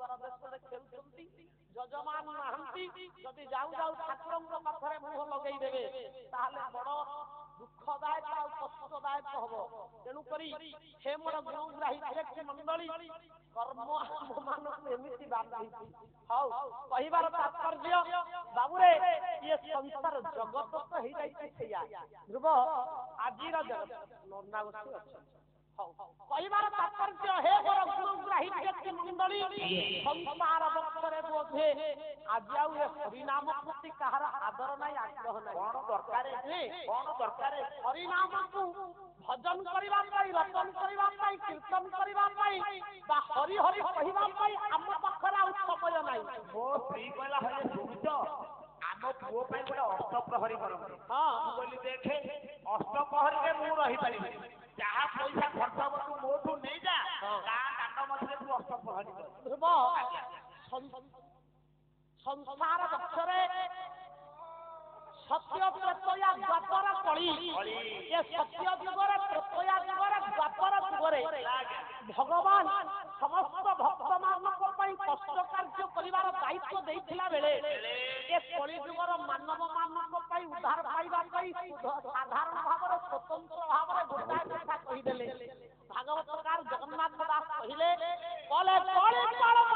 ସୁନ୍ଦର ଦେଶରେ ଖେଳୁଛନ୍ତି, ଯଜମାନ ନାହାନ୍ତି, ଯଦି ଯାଉ ଯାଉ ଠାକୁରଙ୍କ ପାଖରେ ମୁହଁ ଲଗେଇ ଦେବେ ତାହେଲେ ବଡ ଦୁଃଖଦାୟକ ଆଉ କଷ୍ଟଦାୟକ ହବ। ତେଣୁକରି ହେ ମୋର ଗୁରୁଗ୍ରାହୀ ବିରକ୍ତି ମଣ୍ଡଳୀ, କର୍ମ ଆମମାନଙ୍କୁ ଏମିତି ବାନ୍ଧିଛି। ହଉ, କହିବାର ତାତ୍ପର୍ଯ୍ୟ ବାବୁରେ, ଇଏ ସଂସାର ଜଗତ ତ ହେଇଯାଇଛି ସେଇଆ। ଧ୍ରୁବ ଆଜିର ଜଗତ ନନା ବସି ଅଛି। ହଉ, କହିବାର ତାତ୍ପର୍ଯ୍ୟ ହେ ମୋର ଗୁରୁଗ୍ରାହୀ ବିରକ୍ତି ମଣ୍ଡଳୀ, ସଂସାର ବକ୍ଷରେ ବୋଧେ ଆଜି ଆଉ ଏ ହରିନାମ ପ୍ରତି କାହାର ଆଦର ନାହିଁ, ଆଗ୍ରହ ନାହିଁ। କଣ ଦରକାର, କଣ ଦରକାର? ହରିନାମକୁ ଭଜନ କରିବା ପାଇଁ, ରଚନ କରିବା ପାଇଁ, କୀର୍ତ୍ତନ କରିବା ପାଇଁ ବା ହରି ହରି କହିବା ପାଇଁ ଆମ ପାଖରେ ଆଉ ସମୟ ନାହିଁ। ମୋ ସ୍ତ୍ରୀ କହିଲା, ହରେ ଶୁଣୁଛ, ଆମ ପୁଅ ପାଇଁ ଗୋଟେ ଅଷ୍ଟପ୍ରହରୀ କରନ୍ତି। ମୁଁ କହିଲି ଦେଖେ, ଅଷ୍ଟପ୍ରହରୀରେ ମୁଁ ରହିପାରିବି, ଯାହା ପଇସା ଖର୍ଚ୍ଚ ହବ ତୁ ମୋଠୁ ନେଇଯା, ଗାଁ ଦାଣ୍ଡ ମଧ୍ୟରେ ତୁ ଅଷ୍ଟପ୍ରହରୀ କର। ସଂସାର ପକ୍ଷରେ ସତ୍ୟ ତ୍ରେତୟା ଦ୍ୱାପର କଳି, ଏ ସତ୍ୟ ଯୁଗରେ, ତ୍ରେତୟା ଯୁଗରେ, ଦ୍ୱାପର ଯୁଗରେ ଭଗବାନ ସମସ୍ତ ଭକ୍ତମାନଙ୍କ ପାଇଁ କଷ୍ଟ କାର୍ଯ୍ୟ କରିବାର ଦାୟିତ୍ୱ ଦେଇଥିଲା ବେଳେ ଏ କଳି ଯୁଗର ମାନବ ମାନଙ୍କ ପାଇଁ ଉଦ୍ଧାର ପାଇବା ପାଇଁ ସାଧାରଣ ଭାବରେ ସ୍ୱତନ୍ତ୍ର ଭାବରେ ଗୋଟାଏ କଥା କହିଦେଲେ। ଭାଗବତକାର ଜଗନ୍ନାଥ ଦାସ କହିଲେ, କଲେ କଳି କଳମ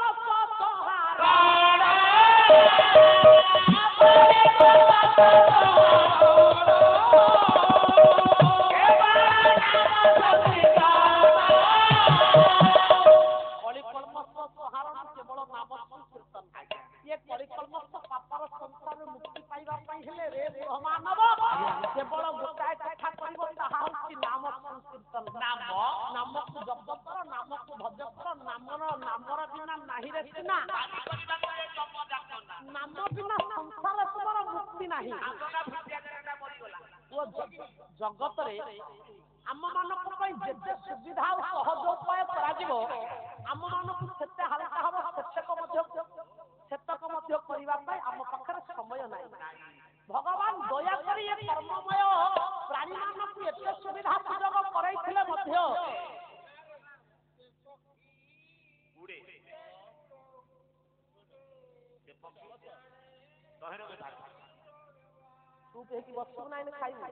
କେବଳ ନାମ ସଂକୀର୍ତ୍ତନ। ଇଏ କଳିକଲ୍ମଷ ପାପର ସଂସାରରୁ ମୁକ୍ତି ପାଇବା ପାଇଁ ହେଲେ ରେ ମାନବ କେବଳ ଗୋଟାଏ କଥା କରିବ, ତାହା ହେଉଛି ନାମ ସଂକୀର୍ତ୍ତନ। ନାମକୁ ଜପ କର, ନାମକୁ ଭଜ କର, ନାମର ବିନା ନାହିଁରେ ସିନା, ନାମ ବିନା ସଂସାର ତୁମର ମୁକ୍ତି ନାହିଁ। ଜଗତରେ ଆମ ମାନଙ୍କ ପାଇଁ ଯେତେ ସୁବିଧା ଆଉ ସହଜ ଉପାୟ କରାଯିବ, ଆମ ମାନଙ୍କୁ ସେତେ ହାଲକା ହବ, ସେତକ ମଧ୍ୟ କରିବା ପାଇଁ ଆମ ପାଖରେ ସମୟ ନାହିଁ। ଭଗବାନ ଦୟାକରି ଏ କର୍ମମୟ ପ୍ରାଣୀ ମାନଙ୍କୁ ଏତେ ସୁବିଧା ସୁଯୋଗ କରାଇଥିଲେ ମଧ୍ୟ ତୁ କେହି ବସିବୁ ନାହିଁ, ଖାଇବୁ।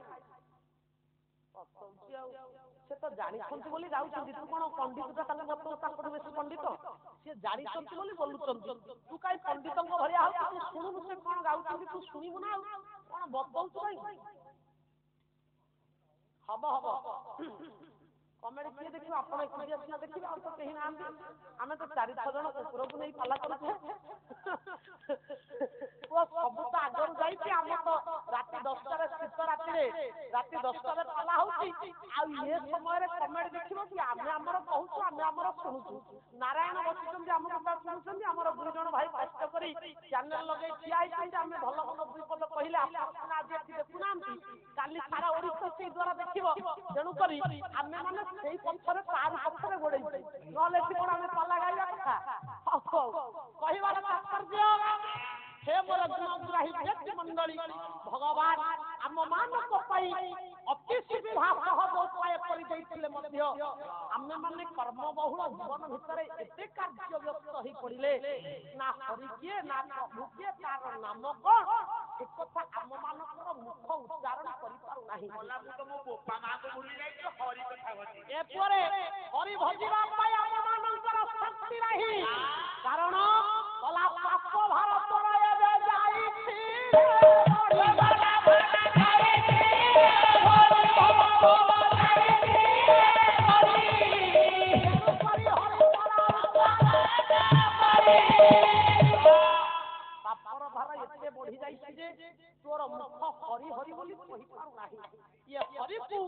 ସେ ତ ଜାଣିଛନ୍ତି ବୋଲି ଯାଉଛନ୍ତି, ତୁ କଣ ପଣ୍ଡିତଟା ତାଙ୍କୁ ବତାଉ, ତାଙ୍କଠୁ ବେଶୀ ପଣ୍ଡିତ? ସିଏ ଜାଣିଛନ୍ତି ବୋଲି ବୋଲୁଛନ୍ତି, ତୁ କାହିଁ ପଣ୍ଡିତଙ୍କ ଭଳିଆ ହଉ, ତୁ ଶୁଣୁନୁ ସେ କଣ ଗାଉଛନ୍ତି, ତୁ ଶୁଣିବୁ ନା ଆଉ କଣ ବତଉଛୁ କାହିଁ? ହବ କମେଡି କିଏ ଦେଖିବ? ଆପଣ ଏକୁଟିଆ ସିନା ଦେଖିବେ, ଆଉ ତ କେହି ନାହାନ୍ତି। ଆମେ ତ 4-6 ଜଣ କୁକୁରକୁ ନେଇ ପାଲା କରୁଛେ। ସବୁ ତ ଆଗରୁ ଯାଇଛି, ଆମ ତ ରାତି 10ଟାରେ, ଶୀତ ରାତିରେ ରାତି 10ଟାରେ ପାଲା ହଉଛି। ଆଉ ଏ ସମୟରେ କମେଡି ଦେଖିବ କି? ଆମେ ଆମର କହୁଛୁ, ଆମେ ଆମର ଶୁଣୁଛୁ। ନାରାୟଣ ବସିଛନ୍ତି, ଆମ କଥା ଶୁଣୁଛନ୍ତି। ଆମର 2 ଜଣ ଭାଇ କଷ୍ଟ କରି ଚ୍ୟାନେଲ ଲଗେଇ ଠିଆ ହେଇଛନ୍ତି। ଆମେ ଭଲ ଭଲ 2 ପଦ କହିଲେ ଆପଣ ଆଜି ଏଠି ଦେଖୁନାହାନ୍ତି, କାଲି ସାରା ଓଡ଼ିଶା ସେଇ ଦ୍ୱାରା ଦେଖିବ। ତେଣୁକରି ଆମେ ମାନେ ସେଇ ପଛରେ, ତାରି ପଛରେ ଗୋଡେଇଛୁ, ନହେଲେ ଏଠି କଣ ଆମେ ପାଲା ଗାଇବା କଥା? କହିବାର ତାତ୍ପର୍ଯ୍ୟ, ହେ ମୋର ଗୁରୁଗ୍ରାହୀ ବିରକ୍ତି ମଣ୍ଡଳୀ, ଭଗବାନ ଆମ ମାନଙ୍କ ପାଇଁ ଅତି ସୁବିଧା ସହଜ ଉପାୟ କରିଦେଇଥିଲେ ମଧ୍ୟ ଆମେ ମାନେ କର୍ମବହୁଳ ଜୀବନ ଭିତରେ ଏତେ କାର୍ଯ୍ୟ ବ୍ୟସ୍ତ ହେଇ ପଡିଲେ, ନା ହରି କିଏ, ନା ପ୍ରଭୁ କିଏ, ତାର ନାମ କଣ, ସେ କଥା ଆମ ମାନଙ୍କର ମୁଖ ଉଚ୍ଚାରଣ କରିପାରୁନାହିଁ। ଏପରେ ହରି ଭଜିବା ପାଇଁ ଆମ ମାନଙ୍କର ଶକ୍ତି ନାହିଁ, କାରଣ କଲା ପାପ ଭାରତର ଏବେ ଯାଇଛି। ପାପର ଭାର ଏତେ ବଢି ଯାଇଛି ଯେ ତୋର ମୁଖ ହରି ହରି ବୋଲି କହିପାରୁନାହିଁ। ଇଏ ହରିକୁ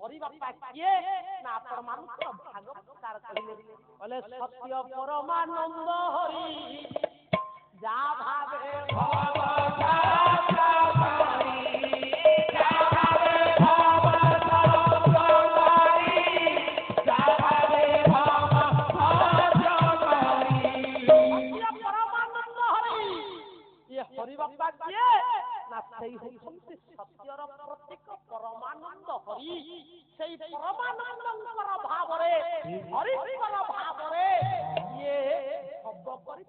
ହରି ବାପା କିଏ ନା ଆପଣ ମାନଙ୍କର ଭାଗବତକାର କହିଲେ ସତ୍ୟ ପରମାନନ୍ଦ ହରି ଯା ଭାବେ हरि बापा किए ना सही होती सत्यर प्रतीक परमानंद हरि सही परमानंदर भाव रे हरिकर भाव रे ये सब करि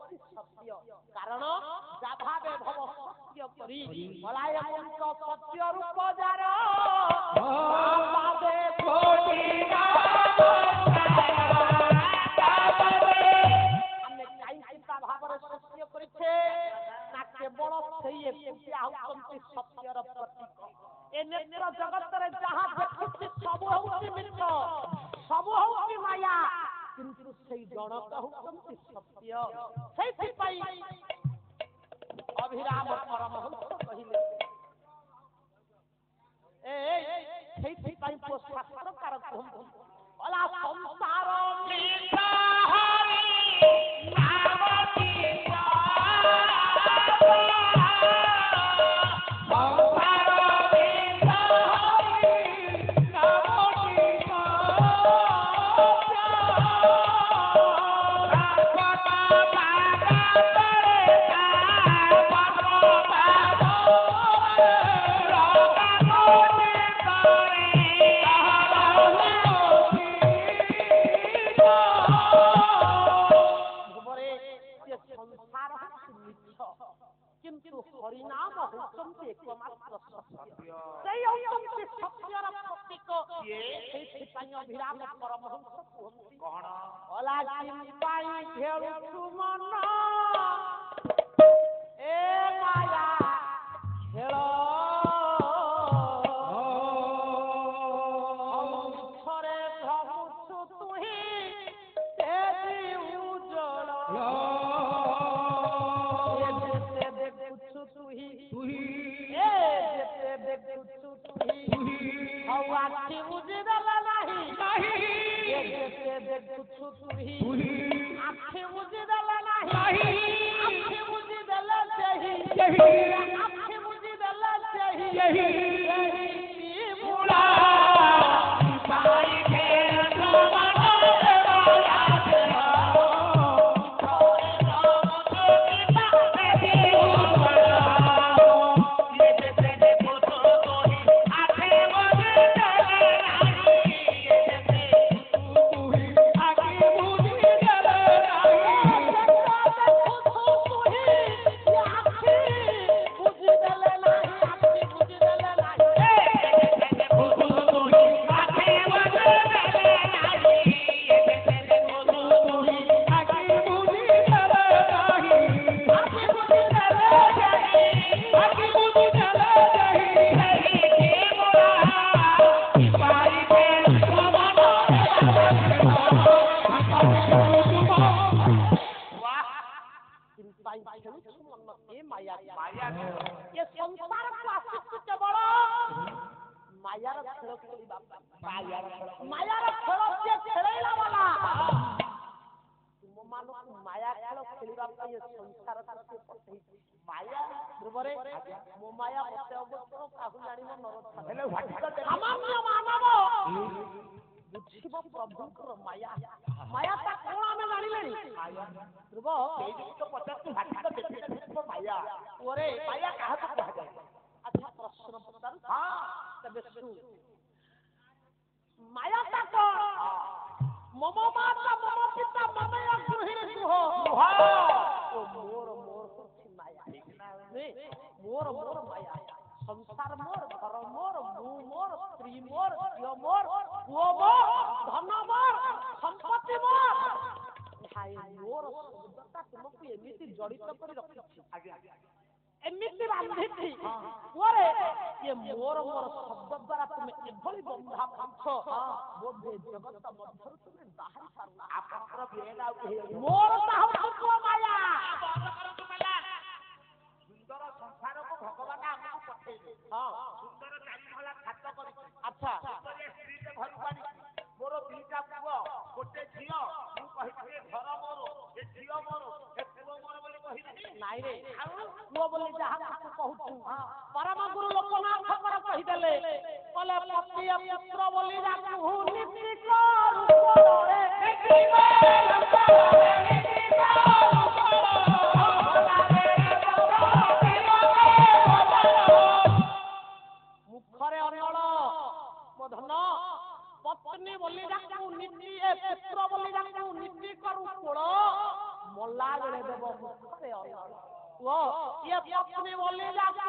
କରି ବଳାଏ ମଞ୍ଚ ସତ୍ୟ ରୂପ ଯାର ବାଦେ କୋଟି ଆମେ କାହିଁକି ତା ଭାବରେ ସତ୍ୟ କରିଛେ ନା କେବଳ ସେଇ ଏକୁଟିଆ ହେଉଛନ୍ତି ସତ୍ୟର ପ୍ରତୀକ। ଏ ନେତ୍ର ଜଗତରେ ଯାହା ଦେଖୁଛି ସବୁ ହେଉଛି ମିଛ, ସବୁ ହେଉଛି ମାୟା, କିନ୍ତୁ ସେଇ ଜଣକ ହେଉଛନ୍ତି ସତ୍ୟ। ସେଇଥିପାଇଁ ଅଭିରାମ ପରମହଂସ କହିଲେ ସେଇଥିପାଇଁ ପୁଅ ଶାସ୍ତ୍ରକାର କୁହନ୍ତି ଅଲା ସଂସାର ମିଥ୍ୟା ହରି ନାମ କିସା କିନ୍ତୁ ହରିନାମ ହେଉଛନ୍ତି ଏକମାତ୍ର ସତ୍ୟ, ସେଇ ହେଉଛନ୍ତି ସତ୍ୟର ପ୍ରତୀକ। ସେଇଥିପାଇଁ ଅଭିରାମ ପରମହଂସ କୁହନ୍ତି କଣ ଅଲା ପାଇଁ ଘେରୁଛୁ ମନ ଏ ମାୟା ଖେଳ ଥରେ ଭାବୁଛୁ ତୁହି ଉଜ୍ଜଳ ଆଖି ବୁଝିଦେଲା ନାହିଁ ଯେତେ ଦେଖୁଛୁ ତୁହି ଆଖି ବୁଝିଦେଲା ନାହିଁ ଆଖି ବୁଝିଦେଲେ ସେହି ଆଖି ବୁଝିଦେଲେ ସେହି ବୁଳା ମାୟାର ଖେଳ ଖେଳିବା ମାୟାର ଖେଳ ସିଏ ଖେଳେଇଲା ବାଲା ତୁମମାନଙ୍କୁ ମାୟା ଖେଳ ଖେଳିବା ପାଇଁ ଏ ସଂସାରକୁ ସିଏ ପଠେଇଛି। ମାୟା ଧ୍ରୁବରେ ମୋ ମାୟା ମତେ ଅବସର କାହୁ ଜାଣିବ ସାମାନ୍ୟ ମାନବ ବୁଝିବ ପ୍ରଭୁଙ୍କର ମାୟା। ମାୟାଟା କଣ ଆମେ ଜାଣିଲେଣି ଧ୍ରୁବ ମାୟା ଓରେ ମାୟା କାହାକୁ କୁହାଯାଏ? ଆଚ୍ଛା ପ୍ରଶ୍ନ ପଚାରୁ ତେବେ ଶୁଣୁ ମାୟାଟା କଣ? ମମ ମାତା ମମ ପିତା ମମୟ ଗୃହିଣୀ ଗୃହ ମୋର ହଉଛି ମାୟା। ମୋର ମାୟା ସଂସାର ମୋର, ଘର ମୋର, ମୁଁ ମୋର, ସ୍ତ୍ରୀ ମୋର, ଝିଅ ମୋର, ପୁଅ ମୋର, ଧନ ମୋର, ସମ୍ପତ୍ତି ମୋର। ମୋର ଶବ୍ଦଟା ତୁମକୁ ଏମିତି ଜଡ଼ିତ କରି ରଖିଛି, ଏମିତି ବାନ୍ଧିଛି ପରେ ଇଏ ମୋର ଶବ୍ଦ ଦ୍ୱାରା ତୁମେ ଏଭଳି ବନ୍ଧା ପାଛ ବୋଧେ ଜଗତ ମଧ୍ୟରୁ ତୁମେ ବାହାରି ପାରୁନା। ଆପଣଙ୍କର ମୋର ମାୟା ସୁନ୍ଦର ସଂସାରକୁ ଭଗବାନ ଆମକୁ ପଠେଇଲେ। ସୁନ୍ଦର ଚାରିମହଲା ଛାତ କରିଛି। ଆଚ୍ଛା ସ୍ତ୍ରୀଟେ ଘରକୁ ଆଣିଛି। ମୋର ଦିଟା ପୁଅ ଗୋଟେ ଝିଅ। ମୁଁ କହିଥିଲି ଘର ମୋର, ଏ ଝିଅ ମୋର, ଏ ପୁଅ ମୋର ବୋଲି କହିଲି ନାଇଁ ରେ। ପୁଅ ବୋଲି ଯାହା କହୁଛୁ ପରମ ଗୁରୁ ଲୋକନାଥ କହିଦେଲେ କହିଲେ ପତିୟ ପୁତ୍ର ବୋଲି ଡାକୁ ନୀତି କରୁ ମୁଖରେ ଅନଳ ମୋ ଧନ ପତ୍ନୀ ବୋଲି ଡାକୁ ନୀତି ପୁତ୍ର ବୋଲି ଡାକୁ ନୀତି କରୁ କୋଳ ମଲା ବେଳେ ଦେବ ମୁଖରେ ଅନଳ। वो ये पत्नी बोली जाकू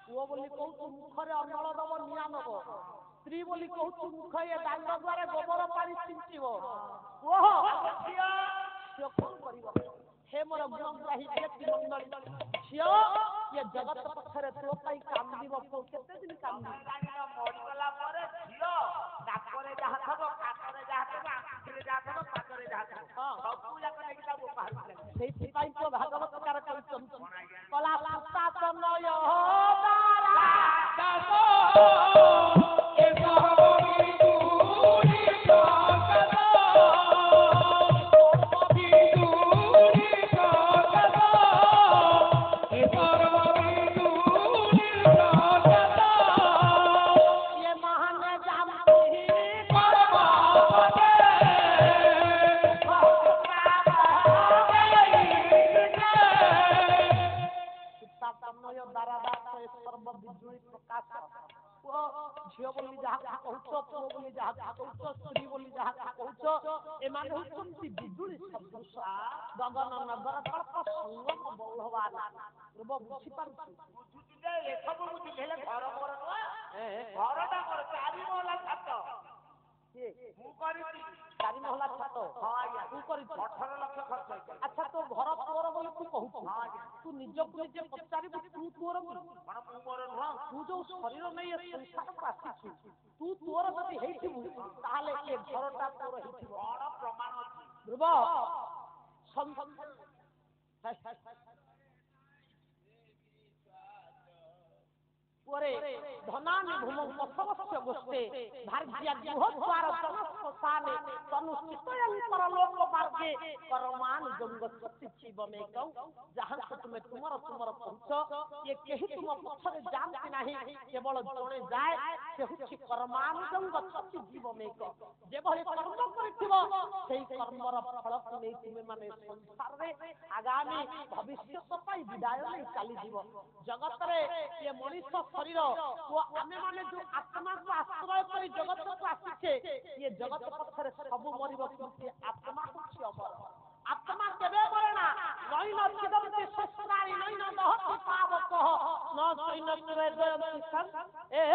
वो बोली कहू मुखरे अमल दब निया नब स्त्री बोली कहू मुख ये दांड द्वारा गोबर पानी छिंचिब ओहो झियो कौन करिब हे मोर गुणग्राही व्यक्ति मंडल झियो ये जगत पथरे तो पाई कांदिब केते दिन कांदी मरि गला परे झियो नाकरे जहा थब काकरे जहा थब आखिरे जहा थब पाकरे जहा थब सब जाक नेकी ता बाहर सेठी पाई तो भागवत कार कहितम कला पुता तनय दारा दासो ए कहबी दूरी सकदा झियो बोली जहा कहूच पुओ बोली जहा कहूच स्त्री बोली जहा कहूच एमाने होचंती बिजुली सदृश गगन नगर कल्प संगम बहुलवान रूप बुझी पारछु बुझुती जे ए सब बुझी हेले घर मोर न घरटा मोर चारि महला छात मु करिछि चारि महला छात हां आज्ञा तू करिछि 18 लाख खर्च होइछ अच्छा तो घर तोर बोली तू कहूछु हां आज्ञा तू निजକୁ ନିଜେ ପଚାରିବୁ ତୁ ତୋର कोन मु मोर नुह तू जो शरीर नहीं है संसार को आसीछु तू तोर जदी हेइथिबु ताहाले ए घरटा तोर हेइथिबु कोन प्रमाण अछि ध्रुव ओरे धनानि भूमौ पशवस्य गोष्ठे भार्या गृहद्वार जनस्वसाने तनुष्ठितयं परलोक मार्गे परमान जंगति जीवमेकौ जहां से तुम्हें तुमर पहुंच ये केहि तुम पथरे जानती नहीं केवल जणे जाए से हुछि परमान जंगति जीवमेक जे भले कर्म करिथिबो सेही कर्मर फल नै तुमे माने संसार रे आगामी भविष्य पाई विदाय नै चली जीव जगत रे ये मनुष्य शरीर वो आमे माने जो आत्मा को आश्रय करी जगत को आसीछे ये जगत पथरे सब मरिबो किंतु आत्मा होछि अमर आत्मा केबे मरे ना नई न छिदंते ससुरारी नई न दहति पावक न सैन त्रेदयति सन ए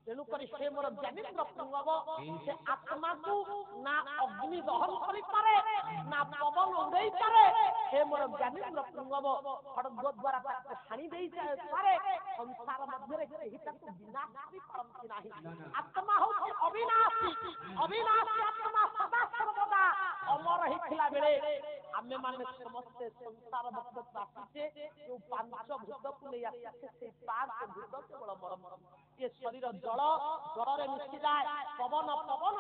तेणु करी से मोर ज्ञानेन्द्र पुंगव से आत्मा को ना अग्नि दहन करि पारे ना पवन उड़ै पारे हे मोर ज्ञानेन्द्र पुंगव खड्ग द्वारा ताके हानि देई पारे संसार मध्य रे केहि ताको विनाश करि परंति नाही आत्मा होछि अविनाशी आत्मा सदा सर्वदा अमर हिथिला बेले आमे माने समस्त संसार मध्य आसीछे जो पांच भूत को नै आसीछे से पांच भूत केवल मरम ये शरीर जल रे मिशि जाए पवन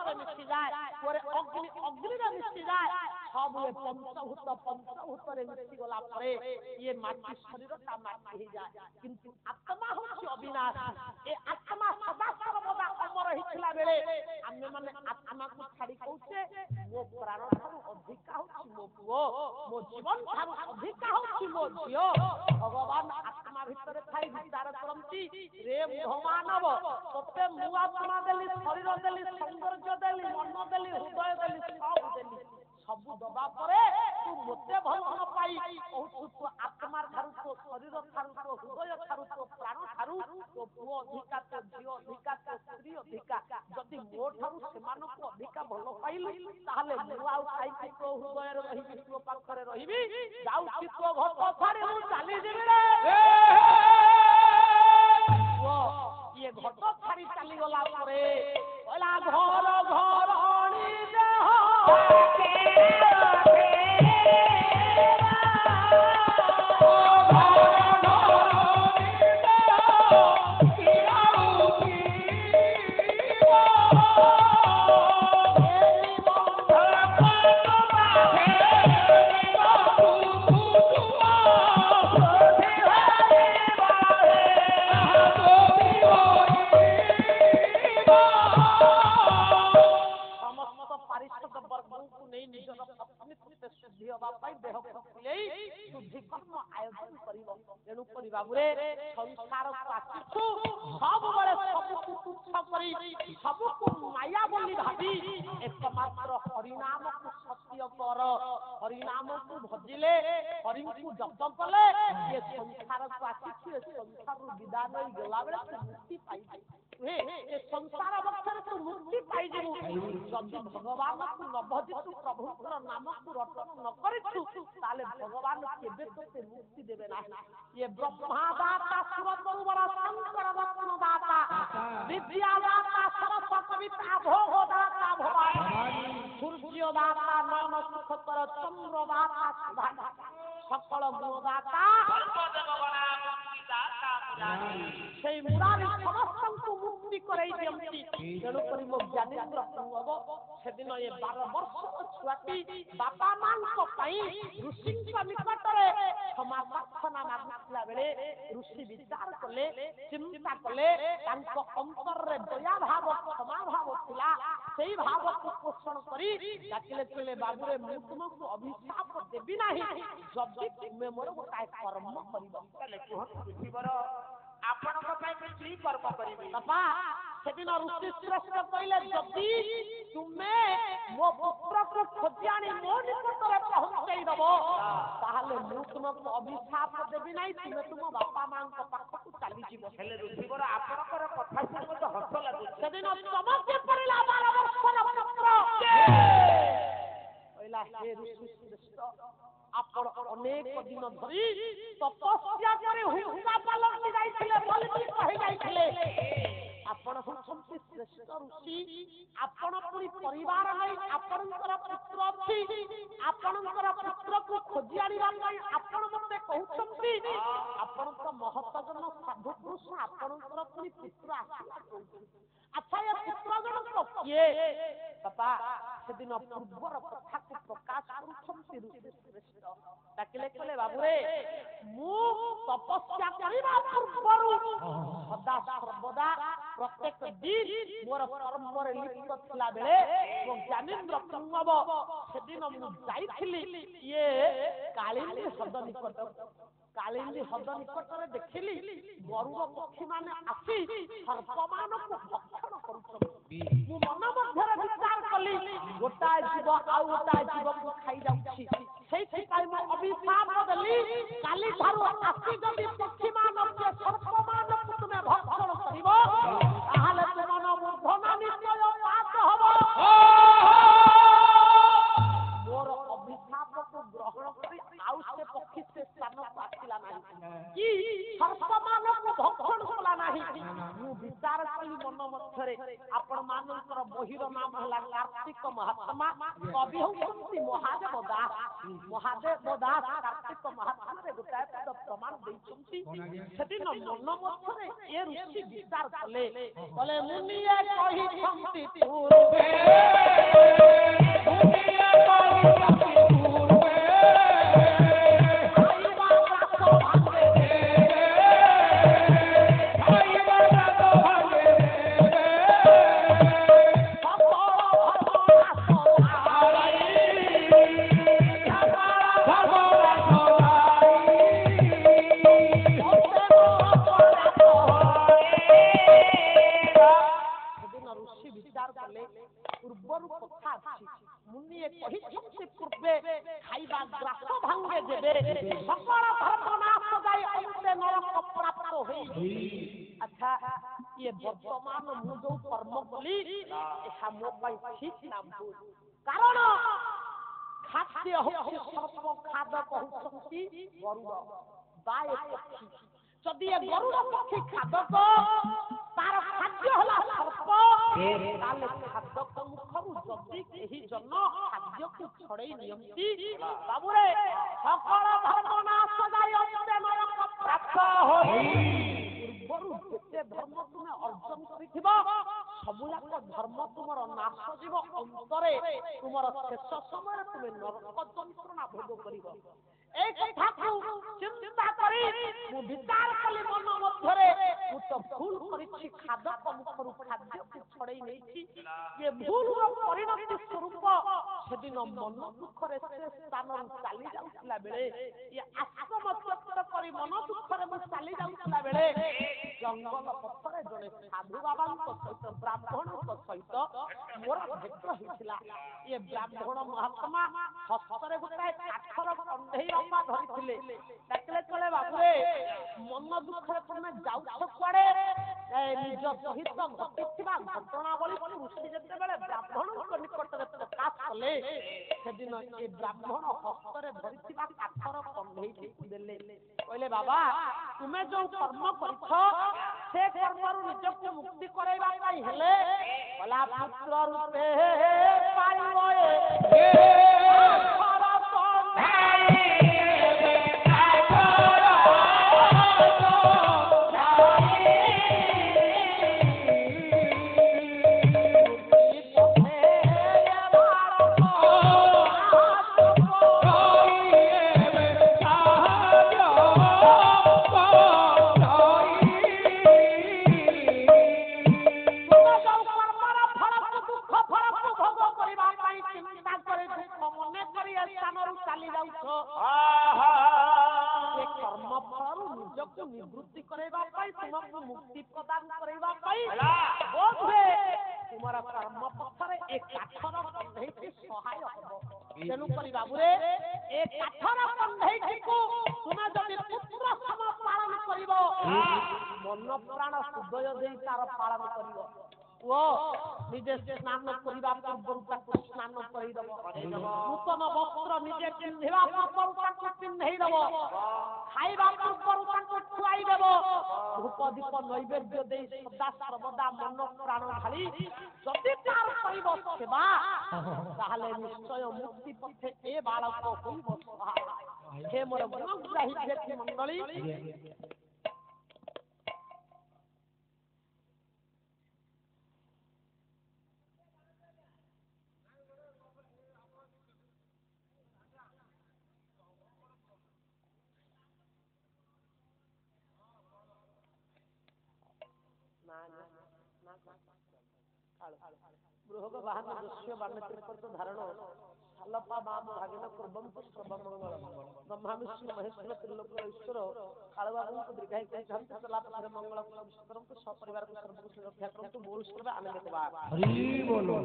रे मिशि जाए और अग्नि रे मिशि जाए सब ये पंचभूत रे मिशि गला परे ये माटी शरीर का माटी ही जाए किंतु आत्मा होछि अविनाश ए आत्मा सदा सर्वदा अमर हिथिला बेले आमे माने आत्मा को छाड़ी कहउछे मो प्राण थारु अधिका होछि मो पुओ मो जीवन थारु अधिका होछि मो झियो भगवान आत्मा भितर थाई विचार करंती रे भगवानव तोते मु आत्मा देली शरीर देली सौंदर्य देली मन देली हृदय देली सब दबा परे तू मते भल न पाई कहू तू आत्मा थारु तो शरीर थारु तो हृदय थारु तो प्राण थारु तो पुओ अधिका तो झियो अधिका तो स्त्री अधिका जदि मो थारु सेमान को अधिका भल पाइली ताहाले मु आउ खाई के तो हृदय रे रहिबी तो पाखरे रहिबी जाउची तो घट छाड़ी मु चाली जेबी रे वो ये घट छाड़ी चली गला परे ओला घर घरणी देह ଧର୍ମ ଆୟୋଜନ କରିବ। ତେଣୁ କରି ବାବୁରେ ସଂସାରକୁ ଆସିଛୁ ସବୁବେଳେ ସବୁକୁ ତୁଚ୍ଛ କରି ସବୁକୁ ମାୟା ବୋଲି ଭାବି ଏକମାତ୍ର ହରିନାମକୁ ସତ୍ୟ କର। ହରିନାମକୁ ଭଜିଲେ ହରିଙ୍କୁ ଜପ କଲେ ଏ ସଂସାରକୁ ଆସିଛୁ ଏ ସଂସାରରୁ ବିଦାୟ ନେଇ ଗଲାବେଳେ ତୁ ମୁକ୍ତି ପାଇଯିବୁ। ଏ ସଂସାର ବକ୍ଷରେ ତୁ ମୁକ୍ତି ପାଇଯିବୁ। ଯଦି ଭଗବାନକୁ ନ ଭଜିଛୁ ପ୍ରଭୁଙ୍କର ନାମକୁ ରଟନ ନ କରିଛୁ ତାହେଲେ ଭଗବାନ କେବେ ତୋତେ ମୁକ୍ତି ଦେବେ ନାହିଁ। ये ब्रह्मा दाता सुरतुवर शंकर रत्न दाता विद्या दाता सरस्वती विद्या भोग दाता भवानी सूर्य दाता नयन सुखकर चंद्र दाता सुधा सकल गुण दाता সেই মুরারি সমস্তଙ୍କୁ মুক্তি করাই দিଅନ୍ତି। ତେଣୁକରି ମୋ ଜ୍ଞାନେନ୍ଦ୍ର ପୁଅ ସେଦିନ ଏ 12 ବର୍ଷର ଛୁଆଟି ବାପା ମାଙ୍କ ପାଇଁ ଋଷିଙ୍କ ନିକଟରେ କ୍ଷମା ପ୍ରାର୍ଥନା ମାଗୁଥିଲା ବେଳେ ଋଷି ବିଚାର କଲେ ଚିନ୍ତା କଲେ ତାଙ୍କ ଅନ୍ତରରେ ଦୟା ଭାବ କ୍ଷମା ଭାବ ଥିଲା। ସେଇ ଭାବକୁ ପୋଷଣ କରି ଡାକିଲେ କହିଲେ ବାବୁରେ ମୁଁ ତୁମକୁ ଅଭିଶାପ ଦେବି ନାହିଁ ଯଦି ତୁମେ ମୋର ଗୋଟାଏ କର୍ମ କରିବ। ଆପଣଙ୍କ ପାଇଁ କି କର୍ମ କରିବି ବାପା? ସେଦିନ ଋଷି ଶ୍ରେଷ୍ଠ କହିଲେ ଯଦି ତୁମେ ମୋ ପୁତ୍ରକୁ ଖୋଜି ଆଣି ମୋ ନିକଟରେ ପହଞ୍ଚେଇ ଦବ ତାହେଲେ ମୁଁ ତୁମକୁ ଅଭିଶାପ ଦେବି ନାହିଁ, ତୁମେ ତୁମ ବାପା ମାଙ୍କ ପାଖକୁ ଚାଲିଯିବ। ହେଲେ ଋଷିବର ଆପଣଙ୍କର କଥା ଶୁଣି ମୋତେ ହସ ଲାଗୁଛି। ସେଦିନ ଚମକି ପଡ଼ିଲା 12 ବର୍ଷର ପୁତ୍ର କହିଲା ହେ ଋଷି ଶ୍ରେଷ୍ଠ ଆପଣ ଅନେକ ଦିନ ଧରି ତପସ୍ୟା କରି ହୁଙ୍କା ପାଲଟି ଯାଇଥିଲେ ବୋଲି କହି ଯାଇଥିଲେ। ଆପଣ ହେଉଛନ୍ତି ଶ୍ରେଷ୍ଠ ଋଷି। ଆପଣ ପୁଣି ପରିବାର ନେଇ ଆପଣଙ୍କର ପୁତ୍ର ଅଛି। ଆପଣଙ୍କର ପୁତ୍ରକୁ ଖୋଜି ଆଣିବା ପାଇଁ ଆପଣ ମୋତେ କହୁଛନ୍ତି ଆପଣଙ୍କ ମହତଜନ ସାଧୁ ପୁରୁଷ ଆପଣଙ୍କର ପୁଣି ପୁତ୍ର ଆସିଲା କହୁଛନ୍ତି। ଆଚ୍ଛା ଏ ପୁତ୍ର ଜଣକ କିଏ? ବାପା ସେଦିନ ପୂର୍ବର କଥାକୁ ପ୍ରକାଶ କରୁଛନ୍ତି ଋଷି ଶ୍ରେଷ୍ଠ। ଡାକିଲେ କହିଲେ ବାବୁରେ ମୁଁ ତପସ୍ୟା କରିବା ପୂର୍ବରୁ ସଦା ସର୍ବଦା ପ୍ରତ୍ୟେକ ଦିନ ମୋର କର୍ମରେ ଲିପ୍ତ ଥିଲା ବେଳେ ମୋ ଜ୍ଞାନେନ୍ଦ୍ର ପୁଙ୍ଗବ ସେଦିନ ମୁଁ ଯାଇଥିଲି ଇଏ କାଳିନ୍ଦୀ ହ୍ରଦ ନିକଟ। କାଳିନ୍ଦୀ ହ୍ରଦ ନିକଟରେ ଦେଖିଲି ଗରୁଡ଼ ପକ୍ଷୀ ମାନେ ଆସି ସର୍ପମାନଙ୍କୁ ଭକ୍ଷଣ କରୁଛନ୍ତି। ମୁଁ ମନ ମଧ୍ୟରେ ବିଚାର କଲି ଗୋଟାଏ ଜୀବ ଆଉ ଗୋଟାଏ ଜୀବକୁ ଖାଇଯାଉଛି। ସେଇଥିପାଇଁ ମୁଁ ଅଭିଶାପ ଦେଲି କାଲି ଠାରୁ ଆସି ଯଦି ପକ୍ଷୀ ମାନଙ୍କୁ ସର୍ପମାନଙ୍କୁ ତୁମେ ଭକ୍ଷଣ କରିବ ତାହେଲେ ତୁମର ମୂର୍ଧନା ନିଶ୍ଚୟ ପାପ ହବ। ମୋର ଅଭିଶାପକୁ ଗ୍ରହଣ କରି ଆଉ ସେ ପକ୍ଷୀ ସେ ସ୍ଥାନକୁ ଆସିଲା ନାହିଁ କି ସର୍ପମାନଙ୍କୁ ଭକ୍ଷଣ କଲା ନାହିଁ। ମୁଁ ବିଚାର କଲି ମନ ମଧ୍ୟରେ ଆପଣ ମାନଙ୍କର ବହିର ନାମ ହେଲା କାର୍ତ୍ତିକ ମହାତ୍ମା, କବି ହେଉଛନ୍ତି ମହାଦେବ ଦାସ। ମହାଦେବ ଦାସ କାର୍ତ୍ତିକ ମହାତ୍ମାରେ ଗୋଟାଏ ପଦ ପ୍ରମାଣ ଦେଇଛନ୍ତି। ସେଦିନ ମନ ମଧ୍ୟରେ ଏ ଋଷି ବିଚାର କଲେ କହିଲେ ମୁନିଏ କହିଛନ୍ତି ପୂର୍ବେ ମୁନିଏ କହିଛନ୍ତି ପୂର୍ବେ ଖାଇବା ରାସ ଭାଙ୍ଗେ ଖାଇବା ରାସ ଭାଙ୍ଗେ ପୂର୍ବରୁ କଥା ଅଛି ମୁନିଏ କହିଛନ୍ତି ପୂର୍ବେ ଖାଇବା ଗ୍ରାସ ଭାଙ୍ଗେ ଯେବେ ସକଳ ଧର୍ମ ନାଶ ଯାଇ ଅନ୍ତେ ନରକ ପ୍ରାପ୍ତ ହୋଇ। ଆଚ୍ଛା ଇଏ ବର୍ତ୍ତମାନ ମୁଁ ଯୋଉ କର୍ମ କଲି ଏହା ମୋ ପାଇଁ ଠିକ ନା ଭୁଲ? କାରଣ ଖାଦ୍ୟ ହେଉଛି ସର୍ପ ଖାଦ କହୁଛନ୍ତି ଗରୁଡ଼ ବା ଏ ପକ୍ଷୀ। ଯଦି ଏ ଗରୁଡ଼ ପକ୍ଷୀ ଖାଦକ ତାର ଖାଦ୍ୟ ହେଲା ସର୍ପ ତାହେଲେ ଖାଦକ ମୁଖରୁ ଯଦି କେହି ଜନ ଖାଦ୍ୟକୁ ଛଡେଇ ନିଅନ୍ତି ବାବୁରେ ସକଳ ଧର୍ମ ନାଶ ଯାଇ ଅନ୍ତେ ନରକ ପ୍ରାପ୍ତ ହୋଇ। ପୂର୍ବରୁ ଯେତେ ଧର୍ମ ତୁମେ ଅର୍ଜନ କରିଥିବ ସବୁଯାକ ଧର୍ମ ତୁମର ନାଶ ଯିବ, ଅନ୍ତରେ ତୁମର ଶେଷ ସମୟରେ ତୁମେ ନରକ ଯନ୍ତ୍ରଣା ଭୋଗ କରିବ। এই কথাକୁ ଚିନ୍ତା କରି ମୁଁ ବିଚାର କଲି ମନ ମଧ୍ୟରେ ମୁଁ ତ ଭୁଲ କରିଛି ଖାଦକ ମୁଖରୁ ଖାଦ୍ୟକୁ ଛଡ଼େଇ ନେଇଛି ଏ ଭୁଲର ପରିଣତି ସ୍ୱରୂପ ସେଦିନ ମନ ଦୁଃଖରେ ସେ ସ୍ଥାନରୁ ଚାଲି ଯାଉଥିଲା ବେଳେ ଏ ଆଶ୍ରମ ତ୍ୟାଗ କରି ମନ ଦୁଃଖରେ ମୁଁ ଚାଲି ଯାଉଥିଲା ବେଳେ ଜଙ୍ଗଲ ପଥରେ ଜଣେ ସାଧୁ ବାବାଙ୍କ ସହିତ ବ୍ରାହ୍ମଣଙ୍କ ସହିତ ମୋର ଭେଟ ହେଇଥିଲା ଏ ବ୍ରାହ୍ମଣ ମହାତ୍ମା ହସ୍ତରେ ଗୋଟାଏ କାଠର କଣ୍ଢେଇ ଅପା ଧରିଥିଲେ ଡାକିଲେ କହିଲେ ବାବୁରେ ମନ ଦୁଃଖରେ ତମେ ଯାଉଛ କୁଆଡେ ନିଜ ସହିତ ଘଟିଥିବା ଘଟଣାବଳୀ ଋଷି ଯେତେବେଳେ ବ୍ରାହ୍ମଣଙ୍କ ନିକଟରେ ପ୍ରକାଶ କଲେ ସେଦିନ ଏ ବ୍ରାହ୍ମଣ ହସ୍ତରେ ଧରିଥିବା କାଠର କଣ୍ଢେଇଟିକୁ ଦେଲେ କହିଲେ ବାବା ତୁମେ ଯୋଉ କର୍ମ କରିଛ ସେ କର୍ମରୁ ନିଜକୁ ମୁକ୍ତି କରାଇବା ପାଇଁ ହେଲେ କଲା ପୁତ୍ର ରୂପେ ପାଇବ निवृत्ति कराइबा पाई तुमको मुक्ति प्रदान कराइबा पाई बोधे तुमरा कर्म पथरे एक काठर कन्हैटी सहाय हबो तेनु करी बाबुरे एक काठर कन्हैटी को तुमे जदि पुत्र सम पालन करिवो मन प्राण हृदय देई तार पालन करिवो वो निजे स्नान करिबा पूर्व ताको स्नान करि दबो नूतन वस्त्र निजे पिन्धिबा पूर्व ताको पिन्धै दबो खाइबा पूर्व ताको खुआई देबो धूप दीप नैवेद्य देई सदा सर्वदा मन प्राण ढाली जति तार करिब सेवा ताहले निश्चय मुक्ति पथे ए बालक होइब सहाय हे मोर गुणग्राही व्यक्ति मंडली बृहग वाहन दृश्य वर्णित धारण सालपा बाम भागिन कुर्बम सर्वमंगल ब्रह्मा विष्णु महेश्वर त्रिलोक ईश्वर कालबाबू को दीर्घायु करंतु सलाप हर मंगल करंतु सपरिवार को सर्वकुश रक्षा करंतु बोल सर्व आनंदित बा हरि बोलो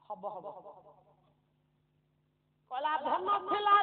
हब हब कला धन थिला